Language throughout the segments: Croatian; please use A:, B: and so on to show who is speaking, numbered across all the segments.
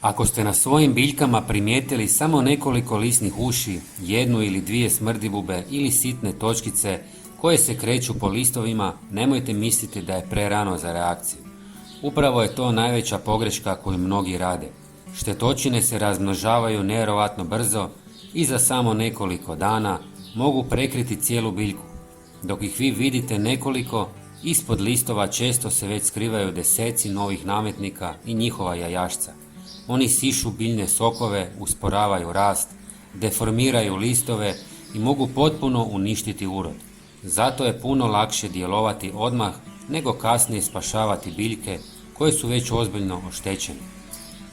A: Ako ste na svojim biljkama primijetili samo nekoliko lisnih uši, jednu ili dvije smrdljivube ili sitne točkice koje se kreću po listovima, nemojte misliti da je prerano za reakciju. Upravo je to najveća pogreška koju mnogi rade. Štetočine se razmnožavaju nevjerojatno brzo i za samo nekoliko dana mogu prekriti cijelu biljku. Dok ih vi vidite nekoliko, ispod listova često se već skrivaju deseci novih nametnika i njihova jajašca. Oni sišu biljne sokove, usporavaju rast, deformiraju listove i mogu potpuno uništiti urod. Zato je puno lakše djelovati odmah nego kasnije spašavati biljke koje su već ozbiljno oštećene.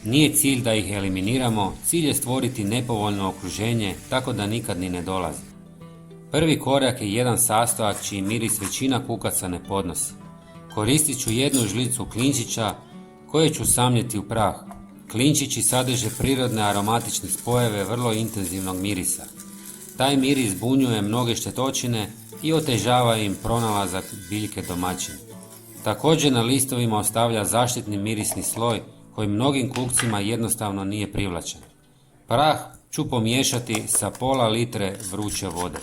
A: Nije cilj da ih eliminiramo, cilj je stvoriti nepovoljno okruženje tako da nikad ni ne dolazi. Prvi korak je jedan sastojak čiji miris većina kukaca ne podnosi. Koristit ću jednu žlicu klinčića koje ću samljeti u prah. Klinčići sadrže prirodne aromatične spojeve vrlo intenzivnog mirisa. Taj miris zbunjuje mnoge štetočine i otežava im pronalazak biljke domaćine. Također na listovima ostavlja zaštitni mirisni sloj koji mnogim kukcima jednostavno nije privlačan. Prah ću pomiješati sa pola litre vruće vode,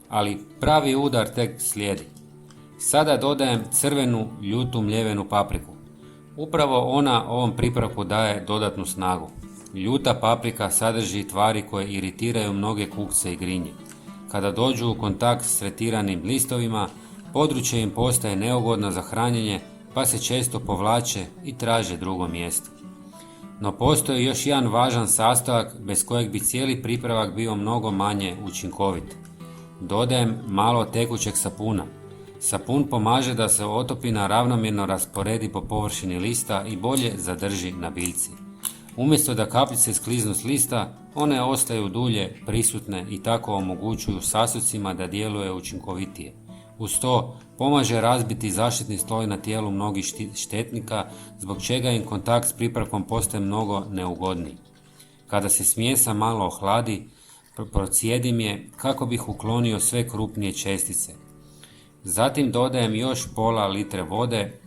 A: ali pravi udar tek slijedi. Sada dodajem crvenu ljutu mljevenu papriku. Upravo ona ovom pripravku daje dodatnu snagu. Ljuta paprika sadrži tvari koje iritiraju mnoge kukce i grinje. Kada dođu u kontakt s tretiranim listovima, područje im postaje neugodno za hranjenje, pa se često povlače i traže drugo mjesto. No postoji još jedan važan sastojak bez kojeg bi cijeli pripravak bio mnogo manje učinkovit. Dodajem malo tekućeg sapuna. Sapun pomaže da se otopina ravnomjerno rasporedi po površini lista i bolje zadrži na biljci. Umjesto da kapljice skliznu s lista, one ostaju dulje prisutne i tako omogućuju sastojcima da djeluje učinkovitije. Uz to pomaže razbiti zaštitni sloj na tijelu mnogih štetnika, zbog čega im kontakt s pripravkom postaje mnogo neugodniji. Kada se smjesa malo ohladi, procijedim je kako bih uklonio sve krupnije čestice. Zatim dodajem još pola litre vode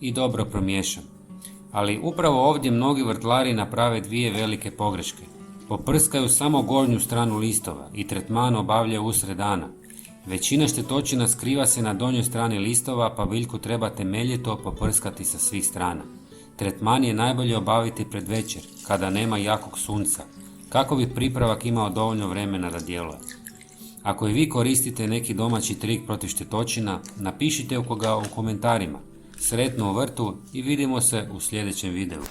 A: i dobro promiješam. Ali upravo ovdje mnogi vrtlari naprave dvije velike pogreške. Poprskaju samo gornju stranu listova i tretman obavljaju usred dana. Većina štetočina skriva se na donjoj strani listova, pa biljku treba temeljito poprskati sa svih strana. Tretman je najbolje obaviti pred večer, kada nema jakog sunca, kako bi pripravak imao dovoljno vremena da djeluje. Ako i vi koristite neki domaći trik protiv štetočina, napišite ga u komentarima. Sretno u vrtu i vidimo se u sljedećem videu.